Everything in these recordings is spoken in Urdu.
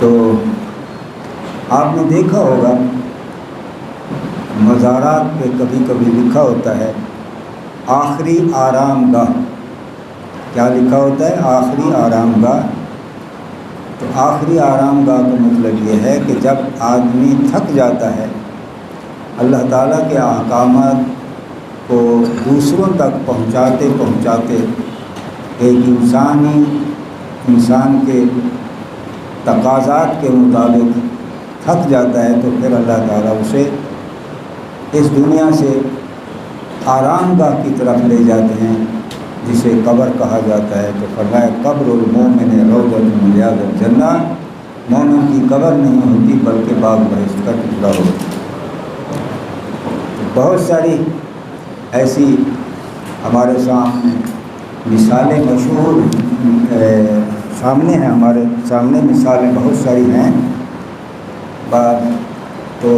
تو آپ نے دیکھا ہوگا مزارات پہ کبھی کبھی لکھا ہوتا ہے آخری آرام گاہ. کیا لکھا ہوتا ہے؟ آخری آرام گاہ. تو آخری آرام گاہ کا مطلب یہ ہے کہ جب آدمی تھک جاتا ہے، اللہ تعالیٰ کے احکامات کو دوسروں تک پہنچاتے پہنچاتے ایک انسان کے تقاضات کے مطابق تھک جاتا ہے، تو پھر اللہ تعالیٰ اسے اس دنیا سے آرام گاہ کی طرف لے جاتے ہیں جسے قبر کہا جاتا ہے. تو فرمایا قبر المومن روضۃ من ریاض الجنہ، مومن کی قبر نہیں ہوتی بلکہ باغ بہشت کا ٹکڑا ہوتا ہے. بہت ساری ایسی ہمارے سامنے مثالیں مشہور سامنے ہیں، ہمارے سامنے مثالیں بہت ساری ہیں. تو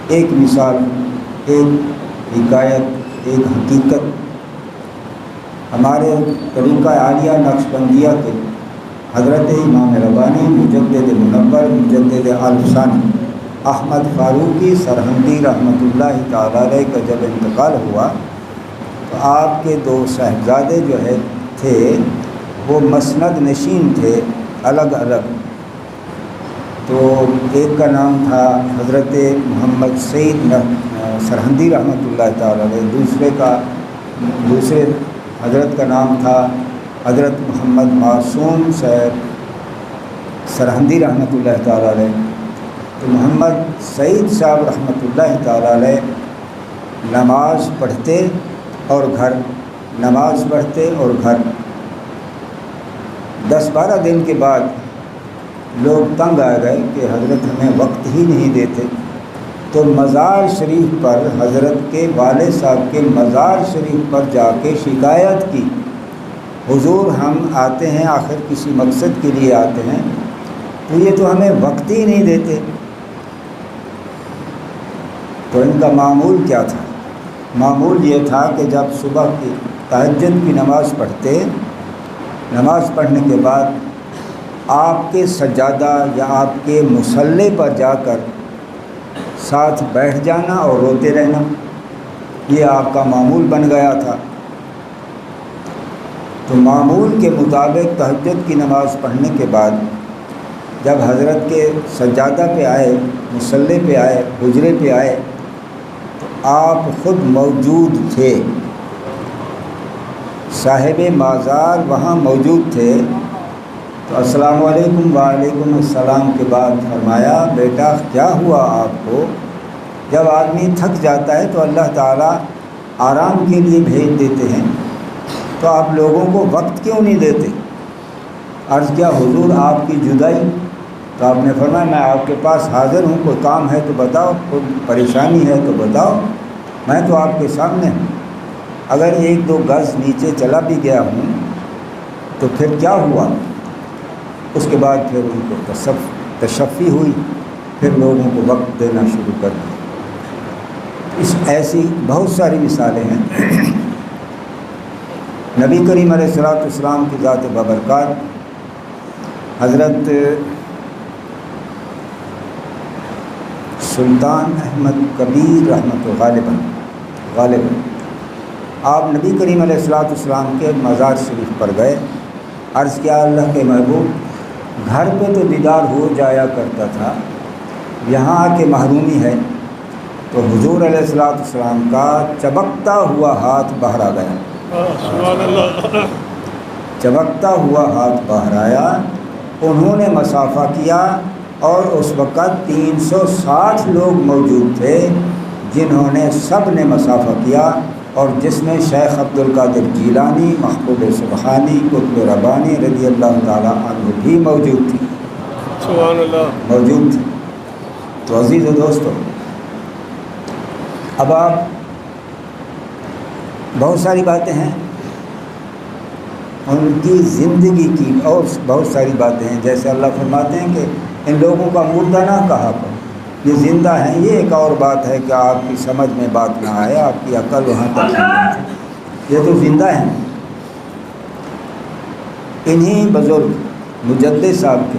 ایک مثال، ایک حکایت، ایک حقیقت ہمارے طریقہ عالیہ نقشبندیہ کے حضرت امام ربانی مجدد منور مجدد الفسانی احمد فاروقی سرہندی رحمۃ اللہ تعالیٰ علیہ کا جب انتقال ہوا تو آپ کے دو صاحبزادے جو تھے وہ مسند نشین تھے الگ الگ. تو ایک کا نام تھا حضرت محمد سعید سرہندی رحمۃ اللہ تعالیٰ علیہ، دوسرے حضرت کا نام تھا حضرت محمد معصوم صاحب سرہندی رحمۃ اللہ تعالیٰ علیہ. تو محمد سعید صاحب رحمۃ اللہ تعالیٰ علیہ نماز پڑھتے اور گھر، نماز پڑھتے اور گھر. 10-12 دن کے بعد لوگ تنگ آ گئے کہ حضرت ہمیں وقت ہی نہیں دیتے. تو مزار شریف پر، حضرت کے والد صاحب کے مزار شریف پر جا کے شکایت کی، حضور ہم آتے ہیں آخر کسی مقصد کے لیے آتے ہیں، تو یہ تو ہمیں وقت ہی نہیں دیتے. تو ان کا معمول کیا تھا؟ معمول یہ تھا کہ جب صبح کی تہجد کی نماز پڑھتے، نماز پڑھنے کے بعد آپ کے سجادہ یا آپ کے مصلی پر جا کر ساتھ بیٹھ جانا اور روتے رہنا، یہ آپ کا معمول بن گیا تھا. تو معمول کے مطابق تہجد کی نماز پڑھنے کے بعد جب حضرت کے سجادہ پہ آئے، مصلی پہ آئے، حجرے پہ آئے، تو آپ خود موجود تھے، صاحب مازار وہاں موجود تھے. تو السلام علیکم وعلیکم السلام کے بعد فرمایا بیٹا کیا ہوا آپ کو؟ جب آدمی تھک جاتا ہے تو اللہ تعالیٰ آرام کے لیے بھیج دیتے ہیں، تو آپ لوگوں کو وقت کیوں نہیں دیتے؟ عرض کیا حضور آپ کی جدائی. تو آپ نے فرمایا میں آپ کے پاس حاضر ہوں، کوئی کام ہے تو بتاؤ، کوئی پریشانی ہے تو بتاؤ، میں تو آپ کے سامنے ہوں. اگر 1-2 گز نیچے چلا بھی گیا ہوں تو پھر کیا ہوا؟ اس کے بعد پھر ان کو تشفی ہوئی، پھر لوگوں کو وقت دینا شروع کر دیا. ایسی بہت ساری مثالیں ہیں. نبی کریم علیہ الصلوۃ والسلام کی ذات بابرکات حضرت سلطان احمد کبیر رحمۃ غالباً آپ نبی کریم علیہ الصلوۃ والسلام کے مزار شریف پر گئے. عرض کیا اللہ کے محبوب گھر پہ تو دیدار ہو جایا کرتا تھا، یہاں آ کے محرومی ہے. تو حضور علیہ الصلوۃ والسلام کا چبکتا ہوا ہاتھ باہر آ گیا، چبکتا ہوا ہاتھ باہر آیا. انہوں نے مصافحہ کیا اور اس وقت 360 لوگ موجود تھے جنہوں نے سب نے مصافحہ کیا، اور جس میں شیخ عبد القادر جیلانی، محبوب سبحانی، قطب ربانی رضی اللہ تعالیٰ عنہ بھی موجود تھی. سبحان اللہ، موجود تھی. تو عزیز و دوستو، اب آپ بہت ساری باتیں ہیں ان کی زندگی کی، اور بہت ساری باتیں ہیں. جیسے اللہ فرماتے ہیں کہ ان لوگوں کا مردہ نہ کہا کرو، یہ زندہ ہیں. یہ ایک اور بات ہے کہ آپ کی سمجھ میں بات نہ آئے، آپ کی عقل وہاں تک نہیں پہنچے. یہ تو زندہ ہیں. انہی بزرگ مجدد صاحب کے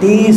30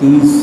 30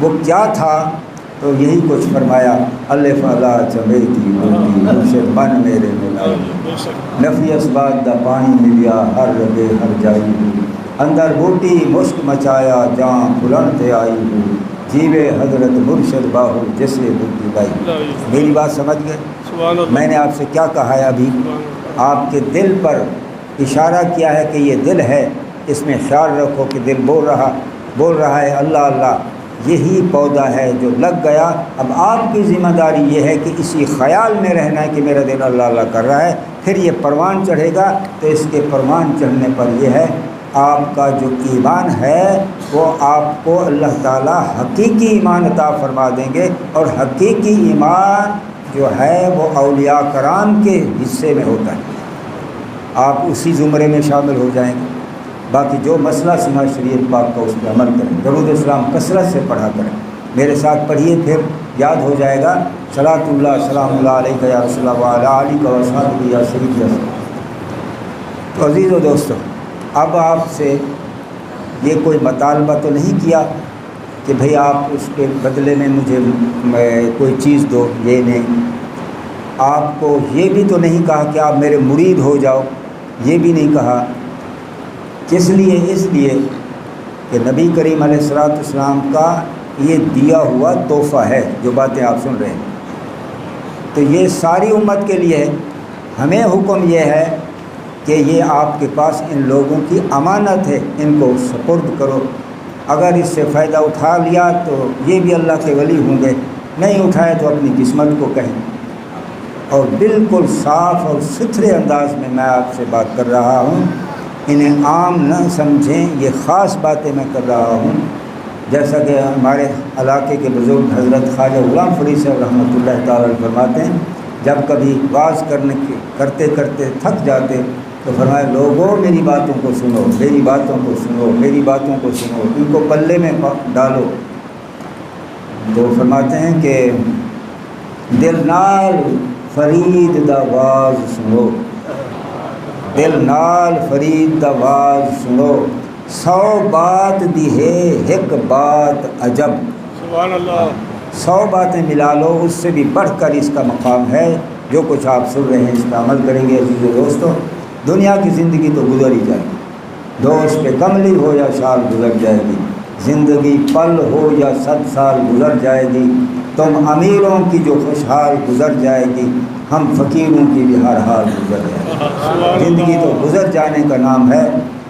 وہ کیا تھا؟ تو یہی کچھ فرمایا، الف علا چبیتی بوٹی مرشد من میرے ملائی، نفی اسباد دا پانی ملیا ہر رگے ہر جائی، اندر بوٹی مشک مچایا جہاں پھلن تے آئی ہوں، جیوے حضرت مرشد باہو جسے بوٹی بائی۔ میری بات سمجھ گئے؟ میں نے آپ سے کیا کہا ہے ابھی؟ آپ کے دل پر اشارہ کیا ہے کہ یہ دل ہے، اس میں خیال رکھو کہ دل بول رہا ہے اللہ اللہ، یہی پودا ہے جو لگ گیا۔ اب آپ کی ذمہ داری یہ ہے کہ اسی خیال میں رہنا ہے کہ میرا دل اللہ اللہ کر رہا ہے، پھر یہ پروان چڑھے گا۔ تو اس کے پروان چڑھنے پر یہ ہے، آپ کا جو ایمان ہے وہ آپ کو اللہ تعالیٰ حقیقی ایمان عطا فرما دیں گے، اور حقیقی ایمان جو ہے وہ اولیاء کرام کے حصے میں ہوتا ہے، آپ اسی زمرے میں شامل ہو جائیں گے۔ باقی جو مسئلہ سنا شریعت پاک کا اس پہ عمل کریں، درود اسلام کثرت سے پڑھا کریں، میرے ساتھ پڑھیے پھر یاد ہو جائے گا۔ صلاۃ اللہ سلام اللہ علیہ یا رسول اللہ وعلی آلہ و صحبہ یا سید یا سید۔ تو عزیز و دوستو، اب آپ سے یہ کوئی مطالبہ تو نہیں کیا کہ بھئی آپ اس کے بدلے میں مجھے کوئی چیز دو، یہ نہیں۔ آپ کو یہ بھی تو نہیں کہا کہ آپ میرے مرید ہو جاؤ، یہ بھی نہیں کہا۔ کس لیے؟ اس لیے کہ نبی کریم علیہ الصلوۃ والسلام کا یہ دیا ہوا تحفہ ہے جو باتیں آپ سن رہے ہیں، تو یہ ساری امت کے لیے ہے۔ ہمیں حکم یہ ہے کہ یہ آپ کے پاس ان لوگوں کی امانت ہے، ان کو سپرد کرو۔ اگر اس سے فائدہ اٹھا لیا تو یہ بھی اللہ کے ولی ہوں گے، نہیں اٹھائے تو اپنی قسمت کو کہیں۔ اور بالکل صاف اور ستھرے انداز میں میں آپ سے بات کر رہا ہوں، انہیں عام نہ سمجھیں، یہ خاص باتیں میں کر رہا ہوں۔ جیسا کہ ہمارے علاقے کے بزرگ حضرت خواجہ غلام فرید صاحب رحمۃ اللہ تعالیٰ علیہ فرماتے ہیں، جب کبھی واز کرتے کرتے تھک جاتے تو فرمایا لوگوں میری باتوں کو سنو، میری باتوں کو سنو، میری باتوں کو سنو، ان کو پلے میں ڈالو۔ تو فرماتے ہیں کہ دل نال فرید دا واز سنو، دل نال فرید دا واز سنو، 100 بات دی ہے ایک بات عجب۔ سبحان اللہ۔ 100 باتیں ملا لو، اس سے بھی بڑھ کر اس کا مقام ہے۔ جو کچھ آپ سن رہے ہیں اس پہ عمل کریں گے عزیز و دوستو، دنیا کی زندگی تو گزر ہی جائے گی، دوست پہ کملی ہو یا سال گزر جائے گی، زندگی پل ہو یا 100 سال گزر جائے گی، تم امیروں کی جو خوشحال گزر جائے گی، ہم فقیروں کی بھی ہر حال گزر جائے گی۔ زندگی تو گزر جانے کا نام ہے،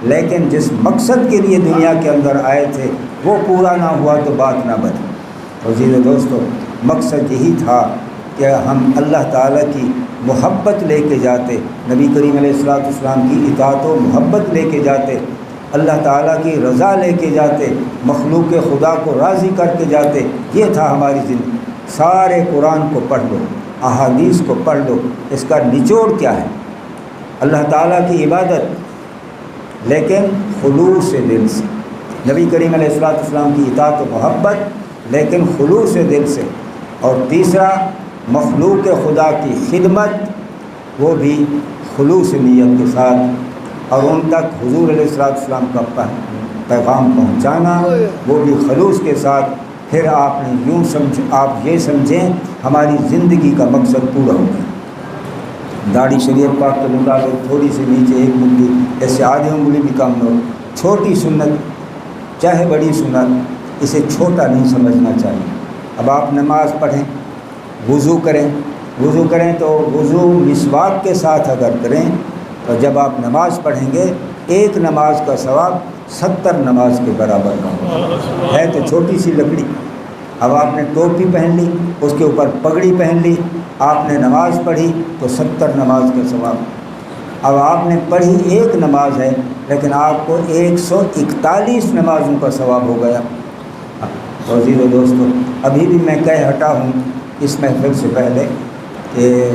لیکن جس مقصد کے لیے دنیا کے اندر آئے تھے وہ پورا نہ ہوا تو بات نہ بنے۔ عزیز دوستو، مقصد یہی تھا کہ ہم اللہ تعالیٰ کی محبت لے کے جاتے، نبی کریم علیہ الصلوۃ والسلام کی اطاعت و محبت لے کے جاتے، اللہ تعالیٰ کی رضا لے کے جاتے، مخلوق خدا کو راضی کر کے جاتے۔ یہ تھا ہماری زندگی۔ سارے قرآن کو پڑھ لو، احادیث کو پڑھ لو، اس کا نچوڑ کیا ہے؟ اللہ تعالیٰ کی عبادت، لیکن خلوص دل سے، نبی کریم علیہ الصلوۃ والسلام کی اطاعت و محبت لیکن خلوص دل سے۔ اور تیسرا، مخلوق خدا کی خدمت، وہ بھی خلوص نیت کے ساتھ، اور ان تک حضور علیہ الصلوۃ والسلام کا پیغام پہنچانا، وہ بھی خلوص کے ساتھ۔ پھر آپ نے آپ یہ سمجھیں ہماری زندگی کا مقصد پورا ہو گیا۔ داڑھی شریعت پاک کے مطابق تھوڑی سی نیچے ایک انگلی، ایسے آدھی انگلی بھی کم ہو، چھوٹی سنت چاہے بڑی سنت، اسے چھوٹا نہیں سمجھنا چاہیے۔ اب آپ نماز پڑھیں، وضو کریں تو وضو مسواک کے ساتھ اگر کریں تو جب آپ نماز پڑھیں گے ایک نماز کا ثواب 70 نماز کے برابر کا ہوگا۔ ہے تو چھوٹی سی لکڑی۔ اب آپ نے ٹوپی پہن لی، اس کے اوپر پگڑی پہن لی، آپ نے نماز پڑھی تو 70 نماز کا ثواب۔ اب آپ نے پڑھی ایک نماز ہے لیکن آپ کو 141 نمازوں کا ثواب ہو گیا۔ عزیز و دوستو، ابھی بھی میں کہہ ہٹا ہوں اس محفل سے پہلے کہ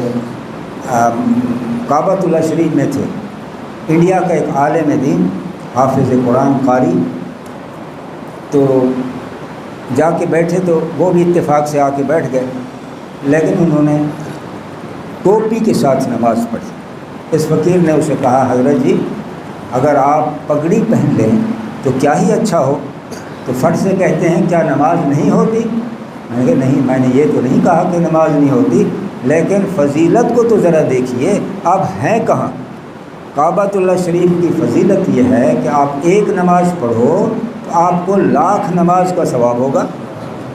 کعبۃ اللہ شریف میں تھے، انڈیا کا ایک عالم دین حافظ قرآن قاری، تو جا کے بیٹھے تو وہ بھی اتفاق سے آ کے بیٹھ گئے، لیکن انہوں نے ٹوپی کے ساتھ نماز پڑھی۔ اس فقیر نے اسے کہا حضرت جی اگر آپ پگڑی پہن لیں تو کیا ہی اچھا ہو، تو فٹ سے کہتے ہیں کیا نماز نہیں ہوتی؟ میں نے کہا نہیں، میں نے یہ تو نہیں کہا کہ نماز نہیں ہوتی، لیکن فضیلت کو تو ذرا دیکھیے اب ہیں کہاں۔ کعبۃ اللہ شریف کی فضیلت یہ ہے کہ آپ ایک نماز پڑھو تو آپ کو 1,00,000 نماز کا ثواب ہوگا،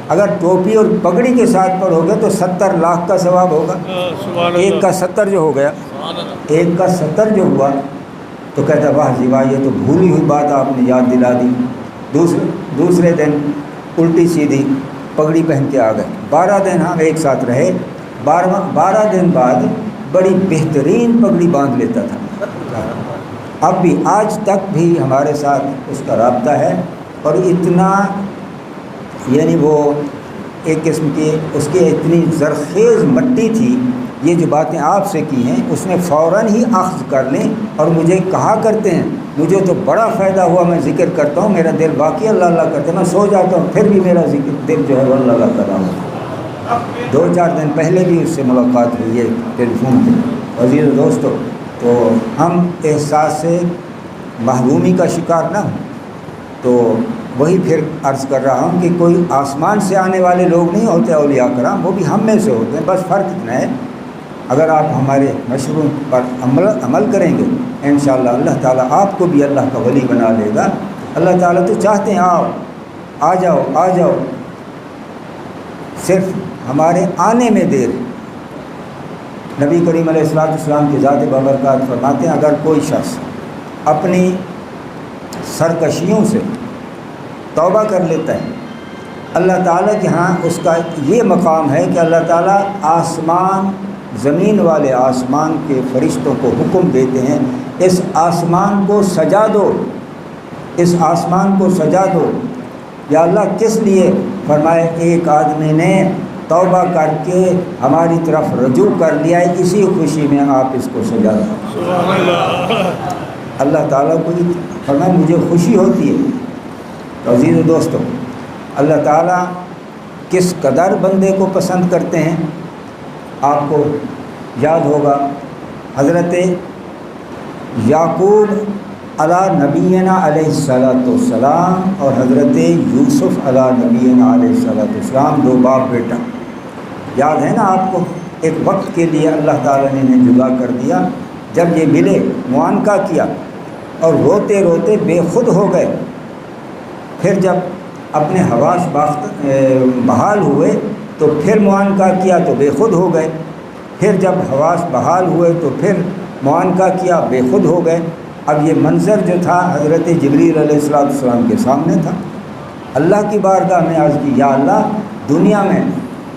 اگر ٹوپی اور پگڑی کے ساتھ پڑھو گے تو 70 لاکھ کا ثواب ہوگا۔ ایک کا 70 جو ہو گیا، ایک کا 70 جو ہوا تو کہتا واہ جی واہ، یہ تو بھولی ہوئی بات آپ نے یاد دلا دی۔ دوسرے دن الٹی سیدھی پگڑی پہن کے آ گئے، 12 دن ہم ایک ساتھ رہے، 12 دن بعد بڑی بہترین پگڑی باندھ لیتا تھا۔ اب بھی آج تک بھی ہمارے ساتھ اس کا رابطہ ہے، اور اتنا یعنی وہ ایک قسم کی اس کی اتنی زرخیز مٹی تھی، یہ جو باتیں آپ سے کی ہیں اس میں فوراً ہی اخذ کر لیں، اور مجھے کہا کرتے ہیں مجھے تو بڑا فائدہ ہوا، میں ذکر کرتا ہوں میرا دل واقعی اللہ اللہ کرتا ہے، میں سو جاتا ہوں پھر بھی میرا دل جو ہے وہ اللہ اللہ کر رہا ہوں۔ 2-4 دن پہلے بھی اس سے ملاقات ہوئی ہے ٹیلی فون پہ۔ عزیز دوستو، تو ہم احساس سے محرومی کا شکار نہ ہوں، تو وہی پھر عرض کر رہا ہوں کہ کوئی آسمان سے آنے والے لوگ نہیں ہوتے اولیاء کرام، وہ بھی ہم میں سے ہوتے ہیں، بس فرق اتنا ہے اگر آپ ہمارے مشوروں پر عمل کریں گے انشاءاللہ اللہ تعالیٰ آپ کو بھی اللہ کا ولی بنا لے گا۔ اللہ تعالیٰ تو چاہتے ہیں آ جاؤ، صرف ہمارے آنے میں دیر۔ نبی کریم علیہ السلام کی ذات بابرکات فرماتے ہیں اگر کوئی شخص اپنی سرکشیوں سے توبہ کر لیتا ہے، اللہ تعالیٰ کے ہاں اس کا یہ مقام ہے کہ اللہ تعالیٰ آسمان زمین والے آسمان کے فرشتوں کو حکم دیتے ہیں اس آسمان کو سجا دو، اس آسمان کو سجا دو۔ یا اللہ کس لیے؟ فرمائے ایک آدمی نے توبہ کر کے ہماری طرف رجوع کر لیا ہے، اسی خوشی میں آپ اس کو سجا دو۔ اللہ تعالیٰ کو فرمائے مجھے خوشی ہوتی ہے۔ تو عزیز و دوستو، اللہ تعالیٰ کس قدر بندے کو پسند کرتے ہیں آپ کو یاد ہوگا، حضرت یعقوب علی نبینا علیہ السلام اور حضرت یوسف علی نبینا علیہ السلام، 2 باپ بیٹا، یاد ہے نا آپ کو؟ ایک وقت کے لیے اللہ تعالیٰ نے انہیں جدا کر دیا، جب یہ ملے معانقہ کیا اور روتے روتے بے خود ہو گئے، پھر جب اپنے حواس بحال ہوئے تو پھر معانقہ کیا تو بے خود ہو گئے، پھر جب حواس بحال ہوئے تو پھر معانقہ کیا بے خود ہو گئے۔ اب یہ منظر جو تھا حضرت جبریل علیہ السلام کے سامنے تھا، اللہ کی بارگاہ میں عرض کی یا اللہ دنیا میں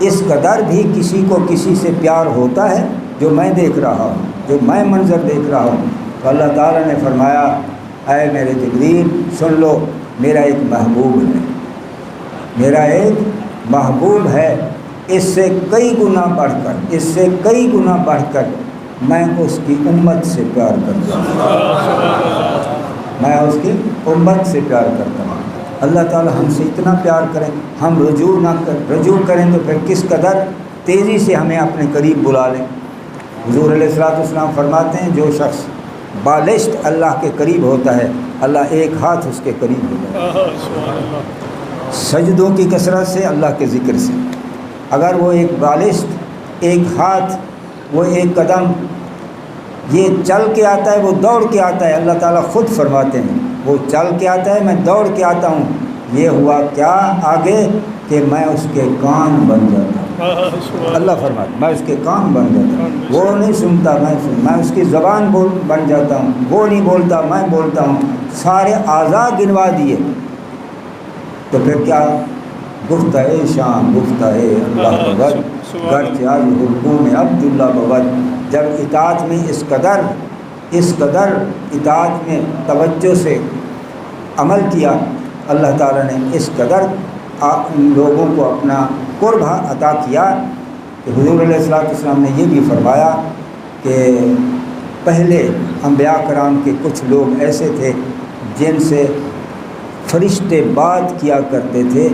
اس قدر بھی کسی کو کسی سے پیار ہوتا ہے جو میں دیکھ رہا ہوں، جو میں منظر دیکھ رہا ہوں؟ تو اللہ تعالیٰ نے فرمایا اے میرے جبریل سن لو، میرا ایک محبوب ہے، میرا ایک محبوب ہے، اس سے کئی گنا بڑھ کر میں اس کی امت سے پیار کرتا ہوں، میں اس کی امت سے پیار کرتا ہوں۔ اللہ تعالی ہم سے اتنا پیار کریں، ہم رجوع کریں تو پھر کس قدر تیزی سے ہمیں اپنے قریب بلا لیں۔ حضور علیہ السلام فرماتے ہیں جو شخص بالشت اللہ کے قریب ہوتا ہے اللہ ایک ہاتھ اس کے قریب ہوتا ہے، سجدوں کی کثرت سے، اللہ کے ذکر سے۔ اگر وہ ایک بالشت، ایک ہاتھ، وہ ایک قدم یہ چل کے آتا ہے، وہ دوڑ کے آتا ہے، اللہ تعالیٰ خود فرماتے ہیں وہ چل کے آتا ہے، میں دوڑ کے آتا ہوں، یہ ہوا کیا آگے کہ میں اس کے کان بن جاتا ہوں۔ اللہ فرماتا میں اس کے کان بن جاتا ہوں، وہ نہیں سنتا میں اس کی زبان بن جاتا ہوں، وہ نہیں بولتا میں بولتا ہوں، سارے اعضاء گنوا دیے۔ تو پھر کیا گفتہ شام گفتہ اللہ بغد گرچہ آج حکم عبداللہ بغد، جب اطاعت میں اس قدر اطاعت میں توجہ سے عمل کیا، اللہ تعالیٰ نے اس قدر لوگوں کو اپنا قرب عطا کیا کہ حضور علیہ السلام نے یہ بھی فرمایا کہ پہلے انبیاء کرام کے کچھ لوگ ایسے تھے جن سے فرشتے بات کیا کرتے تھے،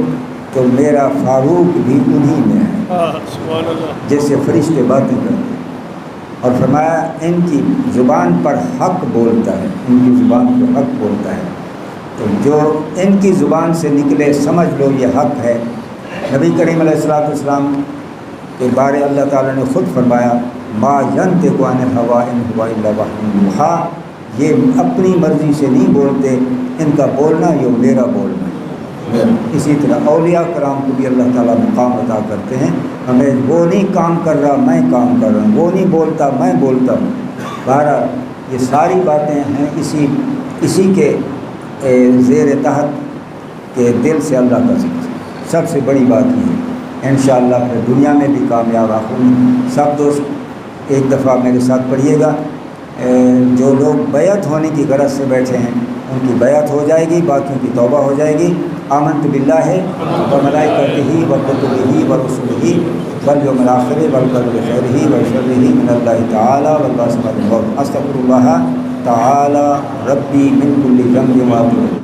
تو میرا فاروق بھی انہی میں ہے جیسے فرشتے باتیں کرتے ہیں، اور فرمایا ان کی زبان پر حق بولتا ہے، ان کی زبان پر حق بولتا ہے۔ تو جو ان کی زبان سے نکلے سمجھ لو یہ حق ہے۔ نبی کریم علیہ السلام کے بارے اللہ تعالیٰ نے خود فرمایا ما ینطق عن الہویٰ ان ہوا الا وحی یوحیٰ، یہ اپنی مرضی سے نہیں بولتے، ان کا بولنا یہ میرا بولنا ہے۔ اسی طرح اولیاء کرام کو بھی اللہ تعالیٰ مقام عطا کرتے ہیں، ہمیں وہ نہیں کام کر رہا میں کام کر رہا ہوں، وہ نہیں بولتا میں بولتا ہوں۔ بہرحال یہ ساری باتیں ہیں اسی کے زیر تحت کہ دل سے اللہ کا ذکر سب سے بڑی بات یہ ہے۔ انشاءاللہ پھر دنیا میں بھی کامیاب آخوں۔ سب دوست ایک دفعہ میرے ساتھ پڑھیے گا، جو لوگ بیعت ہونے کی غرض سے بیٹھے ہیں ان کی بیعت ہو جائے گی، باقیوں کی توبہ ہو جائے گی۔ آمنت باللہ وملائکتہ وکتبہ ورسلہ والیوم الآخر والقدر خیرہ وشرہ من اللہ تعالی والبعث بعد الموت، استغفر اللہ تعالی ربی من کل ذنب واتوب۔